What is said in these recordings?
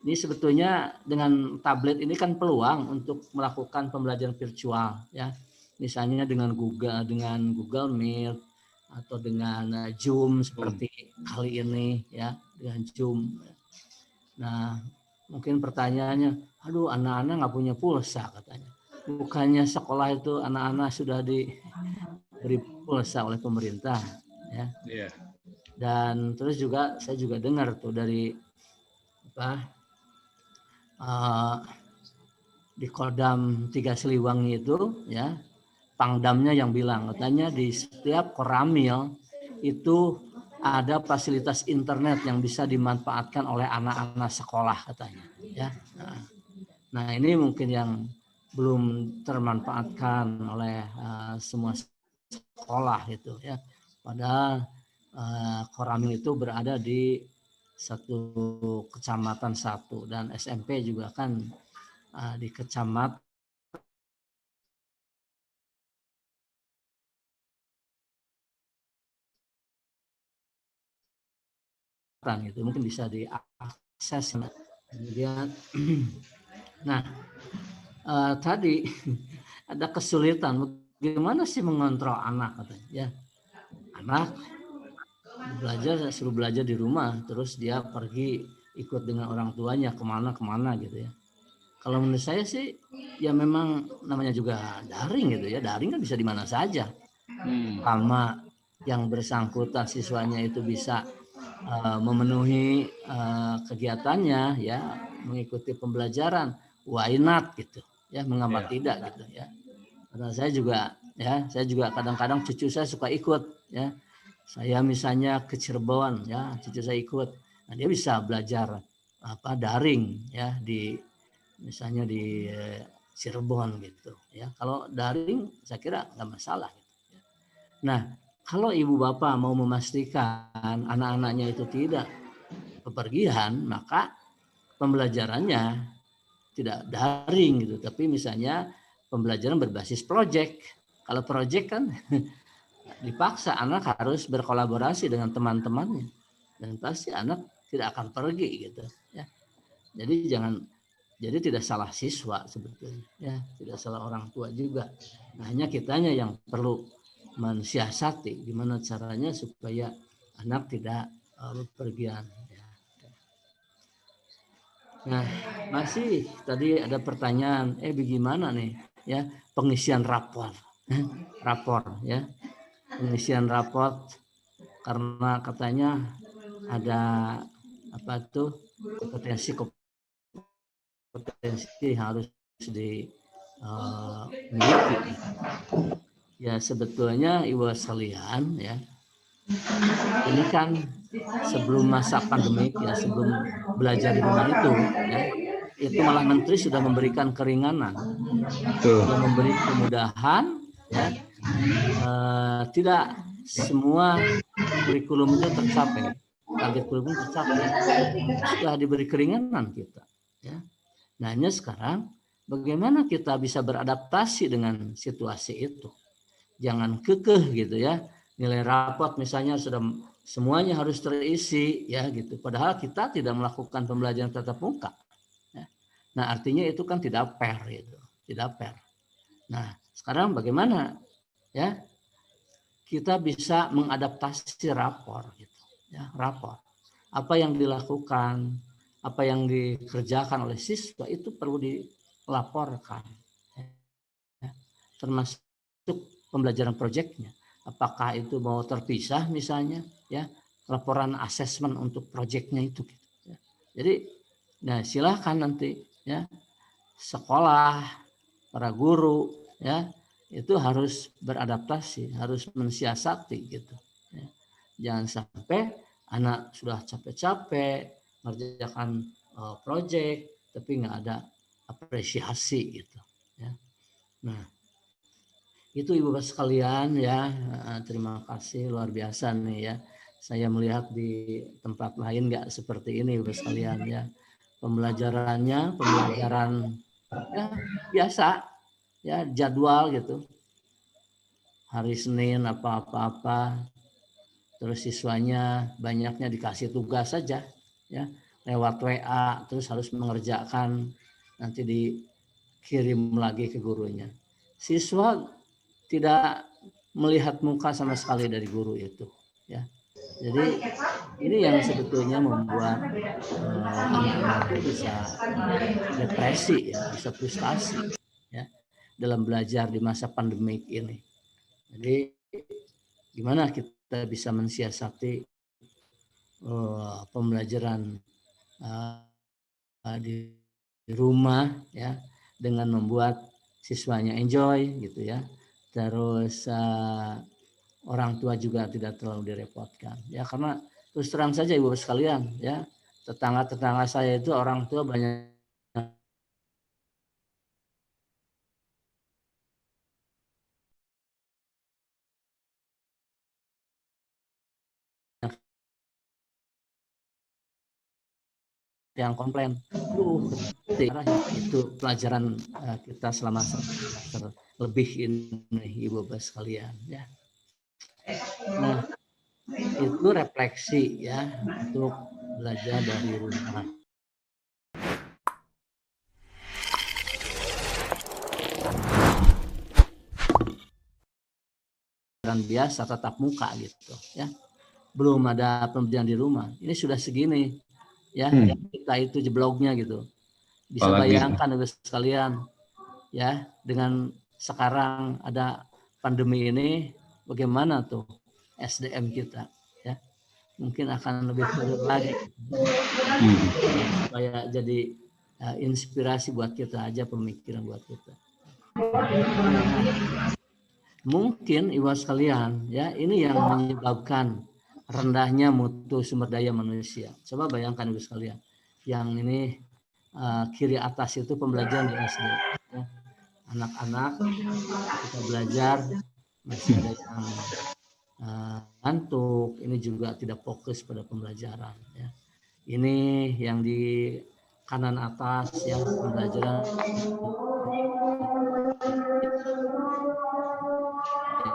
Ini sebetulnya dengan tablet ini kan peluang untuk melakukan pembelajaran virtual ya. Misalnya dengan Google Meet atau dengan Zoom seperti kali ini ya, dengan Zoom. Nah, mungkin pertanyaannya, aduh anak-anak nggak punya pulsa katanya. Bukannya sekolah itu anak-anak sudah diberi pulsa oleh pemerintah ya. Iya. Dan terus juga saya juga dengar tuh dari di Kodam 3 Siliwangi itu ya, Pangdamnya yang bilang katanya di setiap koramil itu ada fasilitas internet yang bisa dimanfaatkan oleh anak-anak sekolah katanya ya. Nah, ini mungkin yang belum termanfaatkan oleh semua sekolah itu ya. Padahal koramil itu berada di satu kecamatan satu dan SMP juga kan di kecamatan itu mungkin bisa diakses. Kemudian, nah tadi ada kesulitan bagaimana sih mengontrol anak katanya ya. Anak suruh belajar di rumah, terus dia pergi ikut dengan orang tuanya kemana gitu ya. Kalau menurut saya sih ya memang namanya juga daring gitu ya, daring kan bisa di mana saja. Sama yang bersangkutan siswanya itu bisa memenuhi kegiatannya ya, mengikuti pembelajaran, why not gitu ya, mengapa tidak gitu ya. Karena saya juga kadang-kadang cucu saya suka ikut ya. Saya misalnya ke Cirebon ya, cucu saya ikut. Nah, dia bisa belajar daring ya misalnya di Cirebon gitu ya. Kalau daring saya kira nggak masalah gitu. Nah, kalau ibu bapak mau memastikan anak-anaknya itu tidak bepergian, maka pembelajarannya tidak daring gitu, tapi misalnya pembelajaran berbasis proyek. Kalau proyek kan dipaksa anak harus berkolaborasi dengan teman-temannya dan pasti anak tidak akan pergi gitu ya. Jadi tidak salah siswa sebetulnya ya, tidak salah orang tua juga. Nah, hanya kitanya yang perlu mensiasati gimana caranya supaya anak tidak bepergian ya. Nah, masih tadi ada pertanyaan, bagaimana nih ya pengisian rapor ya, pengisian rapor karena katanya ada kompetensi harus dimiliki. Ya sebetulnya ibu sekalian ya, ini kan sebelum masa pandemik ya, sebelum belajar di rumah itu ya, itu malah menteri sudah memberikan keringanan, sudah memberi kemudahan ya, tidak semua kurikulum itu tercapai, target kurikulum tercapai, sudah diberi keringanan kita ya. Nah, hanya sekarang bagaimana kita bisa beradaptasi dengan situasi itu, jangan kekeh gitu ya, nilai rapot misalnya sudah semuanya harus terisi ya gitu, padahal kita tidak melakukan pembelajaran tatap muka ya. Nah, artinya itu kan tidak fair gitu, tidak fair. Nah, sekarang bagaimana ya kita bisa mengadaptasi rapor gitu ya, rapor apa yang dilakukan, apa yang dikerjakan oleh siswa itu perlu dilaporkan ya. Termasuk pembelajaran proyeknya, apakah itu mau terpisah misalnya ya, laporan asesmen untuk proyeknya itu gitu, ya. Jadi nah silahkan nanti ya sekolah, para guru ya itu harus beradaptasi, harus mensiasati gitu ya. Jangan sampai anak sudah capek-capek mengerjakan proyek tapi nggak ada apresiasi gitu ya. Nah, itu ibu bapak sekalian ya, terima kasih luar biasa nih ya. Saya melihat di tempat lain nggak seperti ini ibu bapak sekalian ya. Pembelajaran ya biasa ya, jadwal gitu. Hari Senin apa-apa terus siswanya banyaknya dikasih tugas saja ya. lewat WA, terus harus mengerjakan, nanti dikirim lagi ke gurunya. Siswa tidak melihat muka sama sekali dari guru itu, ya. Jadi ini yang sebetulnya membuat anak-anak itu bisa depresi, ya, bisa frustasi, ya, dalam belajar di masa pandemik ini. Jadi gimana kita bisa mensiasati pembelajaran di rumah, ya, dengan membuat siswanya enjoy gitu, ya. Terus orang tua juga tidak terlalu direpotkan, ya, karena terus terang saja Ibu sekalian, ya, tetangga-tetangga saya itu orang tua banyak yang komplain, itu pelajaran kita selama semester lebih ini Ibu sekalian, ya. Nah, itu refleksi, ya, untuk belajar dari rumah. Dan biasa tatap muka gitu, ya. Belum ada pembelajaran di rumah. Ini sudah segini, ya. Kita itu jebloknya gitu. Bisa bayangkan Ibu sekalian, ya, dengan sekarang ada pandemi ini, bagaimana tuh SDM kita, ya. Mungkin akan lebih sulit lagi, supaya jadi inspirasi buat kita aja, pemikiran buat kita. Mungkin Ibu sekalian, ya, ini yang menyebabkan rendahnya mutu sumber daya manusia. Coba bayangkan Ibu sekalian, yang ini kiri atas itu pembelajaran di SD, ya. Anak-anak kita belajar masih ada yang ngantuk, ini juga tidak fokus pada pembelajaran, ya. Ini yang di kanan atas, ya, pembelajaran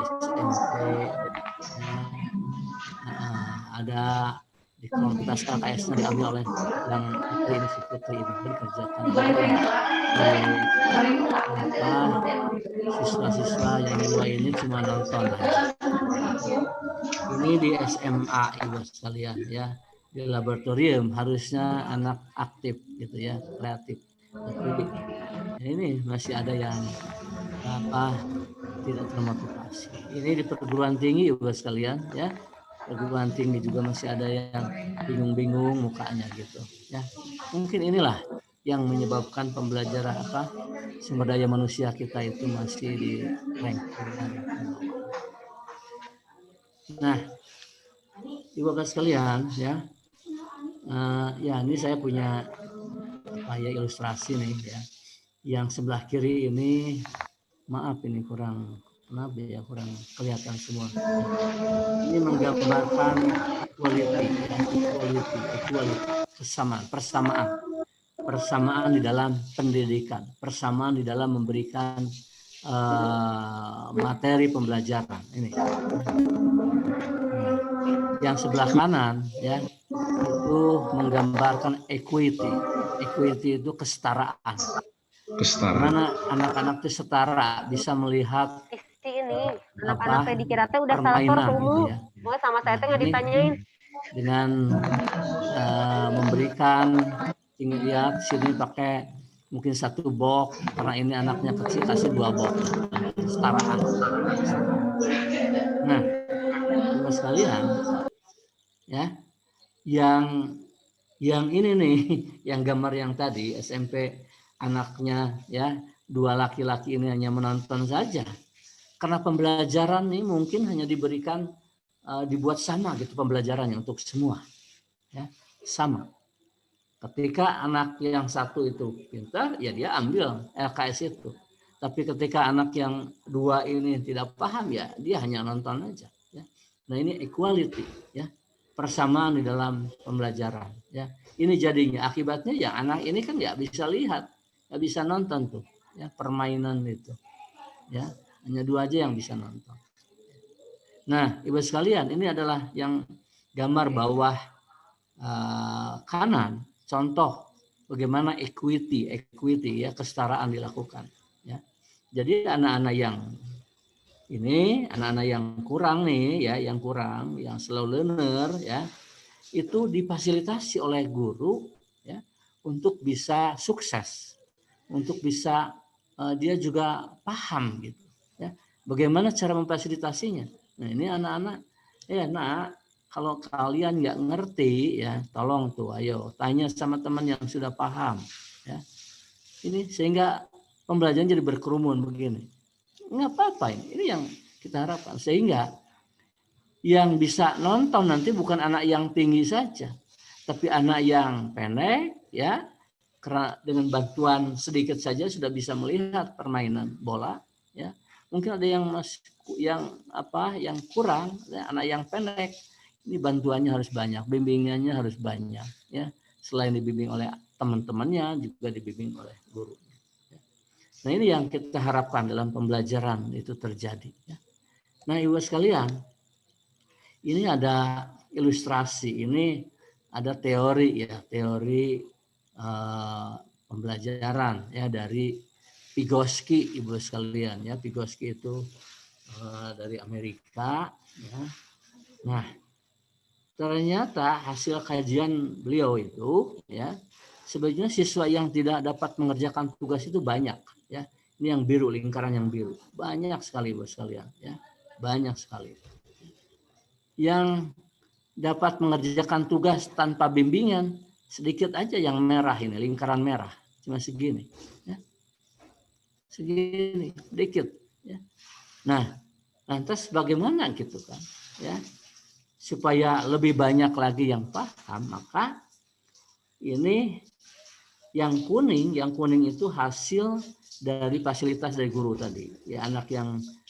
SMP, ya. Ada di komunitas LKS-nya diambil oleh yang ini dikerjakan siswa-siswa yang dua ini cuma nonton aja. Ini di SMA Ibu sekalian, ya, di laboratorium harusnya anak aktif gitu, ya, kreatif, tapi ini masih ada yang tidak termotivasi. Ini di perguruan tinggi Ibu sekalian, ya, perguruan tinggi juga masih ada yang bingung-bingung mukanya gitu, ya. Mungkin inilah yang menyebabkan pembelajaran sumber daya manusia kita itu masih di ranking dari bawah. Nah, Ibu sekalian, ya, ya, ini saya punya ilustrasi nih, ya. Yang sebelah kiri ini, maaf ini kurang kelihatan semua. Ini menggambarkan equality, persamaan di dalam pendidikan, persamaan di dalam memberikan materi pembelajaran. Ini. Nah, yang sebelah kanan, ya, itu menggambarkan equity. Equity itu kesetaraan. Mana anak-anak itu setara, bisa melihat ini anak-anak saya dikira teh udah saltor gitu, ya. Mau sama saya teh nggak ditanyain. Dengan memberikan, lihat sini pakai mungkin 1 box, karena ini anaknya kecil kasih 2 box, kesetaraan. Nah, Ibu sekalian, ya, yang ini nih, yang gambar yang tadi SMP anaknya, ya, 2 laki-laki ini hanya menonton saja. Karena pembelajaran nih mungkin hanya diberikan dibuat sama gitu pembelajarannya untuk semua, ya, sama. Ketika anak yang satu itu pintar, ya dia ambil LKS itu. Tapi ketika anak yang 2 ini tidak paham, ya dia hanya nonton aja, ya. Nah, ini equality, ya, persamaan di dalam pembelajaran, ya. Ini jadinya akibatnya ya anak ini kan nggak bisa lihat, nggak bisa nonton tuh, ya, permainan itu, ya, hanya 2 aja yang bisa nonton. Nah, Ibu sekalian, ini adalah yang gambar bawah kanan, contoh bagaimana equity ya, kesetaraan dilakukan ya. Jadi anak-anak yang kurang nih ya, yang slow learner ya, itu difasilitasi oleh guru ya untuk bisa sukses, untuk bisa dia juga paham gitu ya. Bagaimana cara memfasilitasinya? Nah, ini anak-anak ya, kalau kalian nggak ngerti ya, tolong tuh ayo tanya sama teman yang sudah paham ya. Ini sehingga pembelajaran jadi berkerumun begini. Nggak apa-apa ini yang kita harapkan, sehingga yang bisa nonton nanti bukan anak yang tinggi saja, tapi anak yang pendek ya, karena dengan bantuan sedikit saja sudah bisa melihat permainan bola ya. Mungkin ada yang yang kurang ya, anak yang pendek ini bantuannya harus banyak, bimbingannya harus banyak ya. Selain dibimbing oleh teman-temannya juga dibimbing oleh guru. Nah, ini yang kita harapkan dalam pembelajaran itu terjadi ya. Nah, Ibu sekalian, ini ada ilustrasi, ini ada teori ya, teori pembelajaran ya dari Vygotsky, Ibu sekalian ya. Vygotsky itu dari Amerika ya. Nah, ternyata hasil kajian beliau itu ya, sebenarnya siswa yang tidak dapat mengerjakan tugas itu banyak ya. Ini yang biru, lingkaran yang biru, banyak sekali Ibu sekalian ya, banyak sekali. Yang dapat mengerjakan tugas tanpa bimbingan sedikit aja, yang merah ini, lingkaran merah, cuma segini ya. Segini dikit ya. Nah, lantas bagaimana gitu kan ya, supaya lebih banyak lagi yang paham, maka ini yang kuning itu hasil dari fasilitas dari guru tadi ya. Anak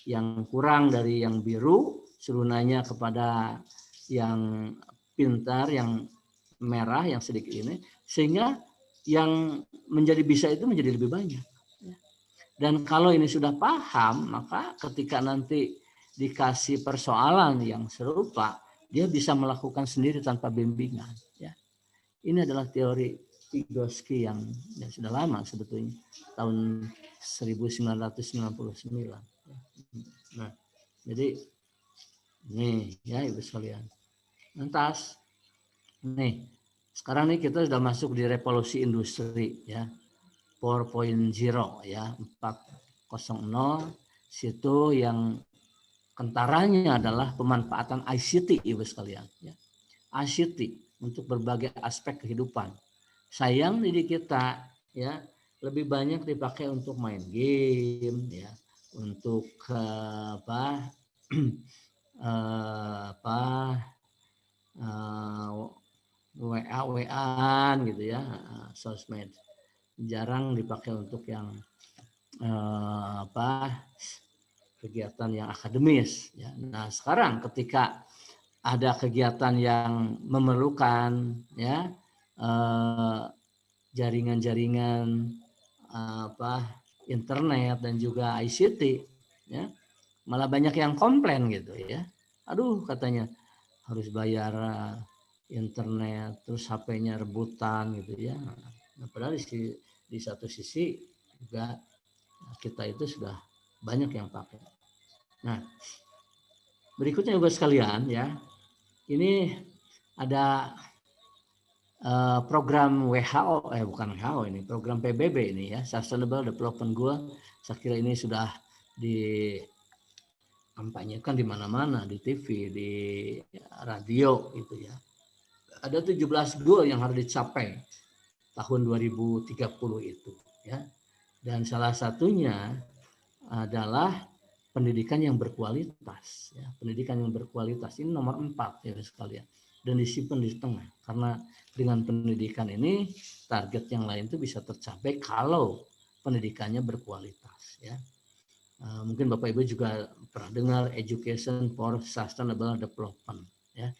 yang kurang dari yang biru suruh nanya kepada yang pintar, yang merah, yang sedikit ini, sehingga yang menjadi bisa itu menjadi lebih banyak. Dan kalau ini sudah paham, maka ketika nanti dikasih persoalan yang serupa, dia bisa melakukan sendiri tanpa bimbingan. Ya. Ini adalah teori Vygotsky yang sudah lama sebetulnya, tahun 1999. Nah, jadi nih ya Ibu sekalian. Lantas, nih sekarang nih kita sudah masuk di revolusi industri ya, 4.0 ya, 4.0. Situ yang kentaranya adalah pemanfaatan ICT Ibu sekalian ya. ICT untuk berbagai aspek kehidupan. Sayang di kita ya lebih banyak dipakai untuk main game ya, untuk WA-WA gitu ya, sosmed. Jarang dipakai untuk yang kegiatan yang akademis ya. Nah, sekarang ketika ada kegiatan yang memerlukan ya jaringan-jaringan internet dan juga ICT ya, malah banyak yang komplain gitu ya. Aduh, katanya harus bayar internet, terus HP-nya rebutan gitu ya. Nah, padahal di satu sisi juga kita itu sudah banyak yang pakai. Nah, berikutnya juga sekalian ya, ini ada program WHO, bukan WHO ini, program PBB ini ya, Sustainable Development Goal. Saya kira ini sudah dikampanyekan di mana-mana, di TV, di radio gitu ya. Ada 17 goal yang harus dicapai tahun 2030 itu ya. Dan salah satunya adalah pendidikan yang berkualitas ya. Pendidikan yang berkualitas ini nomor 4 ya sekalian. Dan disimpan di tengah, karena dengan pendidikan ini target yang lain itu bisa tercapai kalau pendidikannya berkualitas ya. Mungkin Bapak Ibu juga pernah dengar Education for Sustainable Development ya.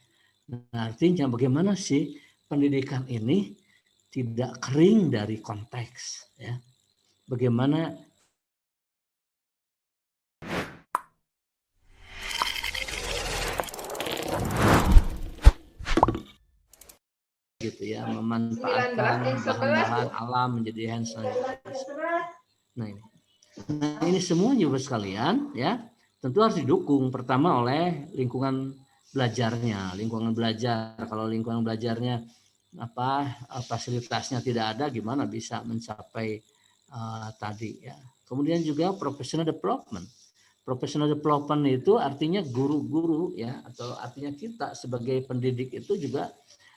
Nah, artinya bagaimana sih pendidikan ini tidak kering dari konteks ya. Bagaimana gitu ya, memanfaatkan bahan-bahan alam menjadi hand sanitizer. Nah ini semua juga sekalian ya, tentu harus didukung pertama oleh lingkungan belajarnya. Lingkungan belajar, kalau lingkungan belajarnya fasilitasnya tidak ada, gimana bisa mencapai tadi ya. Kemudian juga professional development. Professional development itu artinya guru-guru ya, atau artinya kita sebagai pendidik itu juga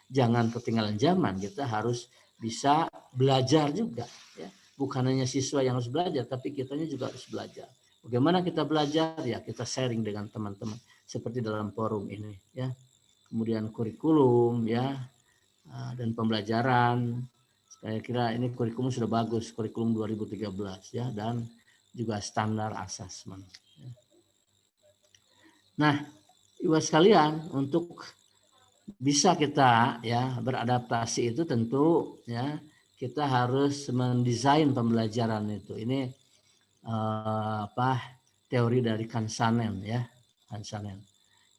jangan ketinggalan zaman. Kita harus bisa belajar juga ya. Bukan hanya siswa yang harus belajar, tapi kitanya juga harus belajar. Bagaimana kita belajar ya, kita sharing dengan teman-teman seperti dalam forum ini ya. Kemudian kurikulum ya, dan pembelajaran. Saya kira ini kurikulum sudah bagus, kurikulum 2013 ya, dan juga standar asesmen. Nah, Ibu sekalian, untuk bisa kita ya beradaptasi itu tentu ya kita harus mendesain pembelajaran itu. Ini teori dari Kansanen ya, Kansanen.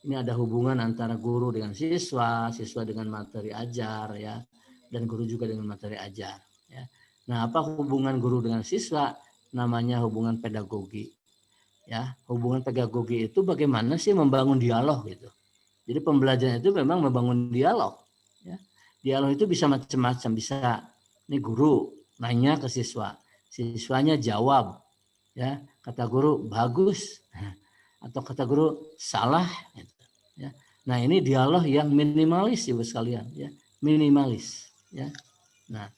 Ini ada hubungan antara guru dengan siswa, siswa dengan materi ajar ya, dan guru juga dengan materi ajar ya. Nah, apa hubungan guru dengan siswa? Namanya hubungan pedagogi. Ya, hubungan pedagogi itu bagaimana sih membangun dialog gitu. Jadi pembelajaran itu memang membangun dialog. Ya. Dialog itu bisa macam-macam, bisa ini guru nanya ke siswa, siswanya jawab, ya kata guru bagus, atau kata guru salah. Ya. Nah ini dialog yang minimalis Ibu sekalian, ya minimalis. Ya. Nah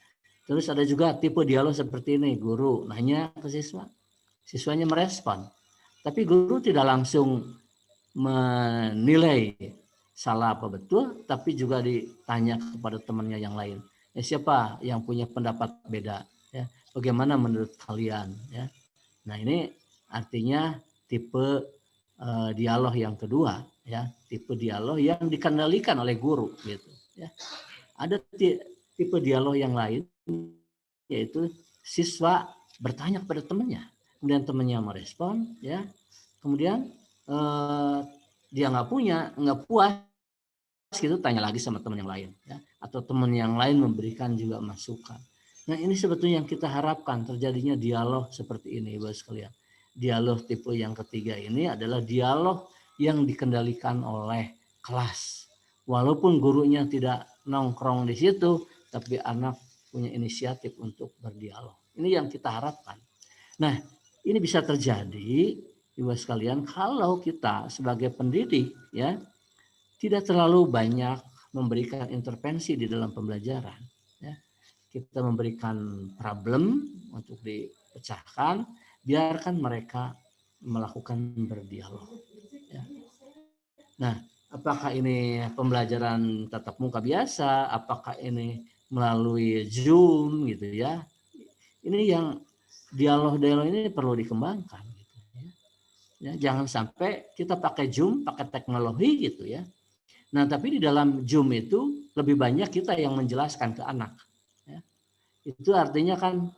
terus ada juga tipe dialog seperti ini, guru nanya ke siswa, siswanya merespon. Tapi guru tidak langsung menilai salah apa betul, tapi juga ditanya kepada temannya yang lain. Ya, siapa yang punya pendapat beda? Ya, bagaimana menurut kalian? Ya. Nah ini artinya tipe dialog yang kedua, ya tipe dialog yang dikendalikan oleh guru, gitu. Ya. Ada tipe dialog yang lain, yaitu siswa bertanya kepada temannya. Kemudian temannya merespon, ya. Kemudian dia nggak puas, gitu tanya lagi sama teman yang lain, ya. Atau teman yang lain memberikan juga masukan. Nah ini sebetulnya yang kita harapkan terjadinya dialog seperti ini, Ibu sekalian. Dialog tipe yang ketiga ini adalah dialog yang dikendalikan oleh kelas. Walaupun gurunya tidak nongkrong di situ, tapi anak punya inisiatif untuk berdialog. Ini yang kita harapkan. Nah, ini bisa terjadi, Ibu sekalian, kalau kita sebagai pendidik ya tidak terlalu banyak memberikan intervensi di dalam pembelajaran. Ya. Kita memberikan problem untuk dipecahkan, biarkan mereka melakukan berdialog. Ya. Nah, apakah ini pembelajaran tatap muka biasa, apakah ini melalui Zoom gitu ya. Ini yang dialog-dialog ini perlu dikembangkan gitu ya. Ya, jangan sampai kita pakai Zoom, pakai teknologi gitu ya. Nah, tapi di dalam Zoom itu lebih banyak kita yang menjelaskan ke anak. Ya. Itu artinya kan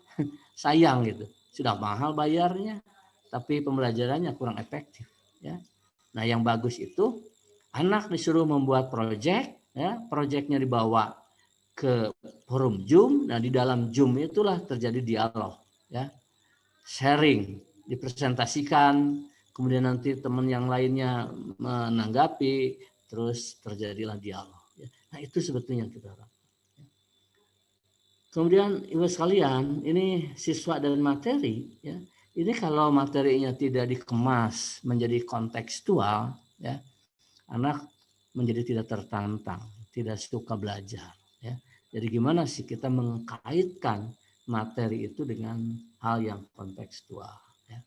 sayang gitu. Sudah mahal bayarnya, tapi pembelajarannya kurang efektif. Ya. Nah, yang bagus itu anak disuruh membuat proyek, ya, proyeknya dibawa ke forum Zoom. Nah, di dalam Zoom itulah terjadi dialog, ya, sharing, dipresentasikan, kemudian nanti teman yang lainnya menanggapi, terus terjadilah dialog. Nah itu sebetulnya yang kita harapkan. Kemudian Ibu sekalian, ini siswa dan materi, ya. Ini kalau materinya tidak dikemas menjadi kontekstual, ya, anak menjadi tidak tertantang, tidak suka belajar. Ya. Jadi gimana sih kita mengkaitkan materi itu dengan hal yang kontekstual. Ya.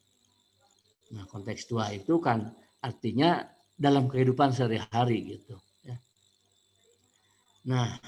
Nah kontekstual itu kan artinya dalam kehidupan sehari-hari gitu. Ya. Nah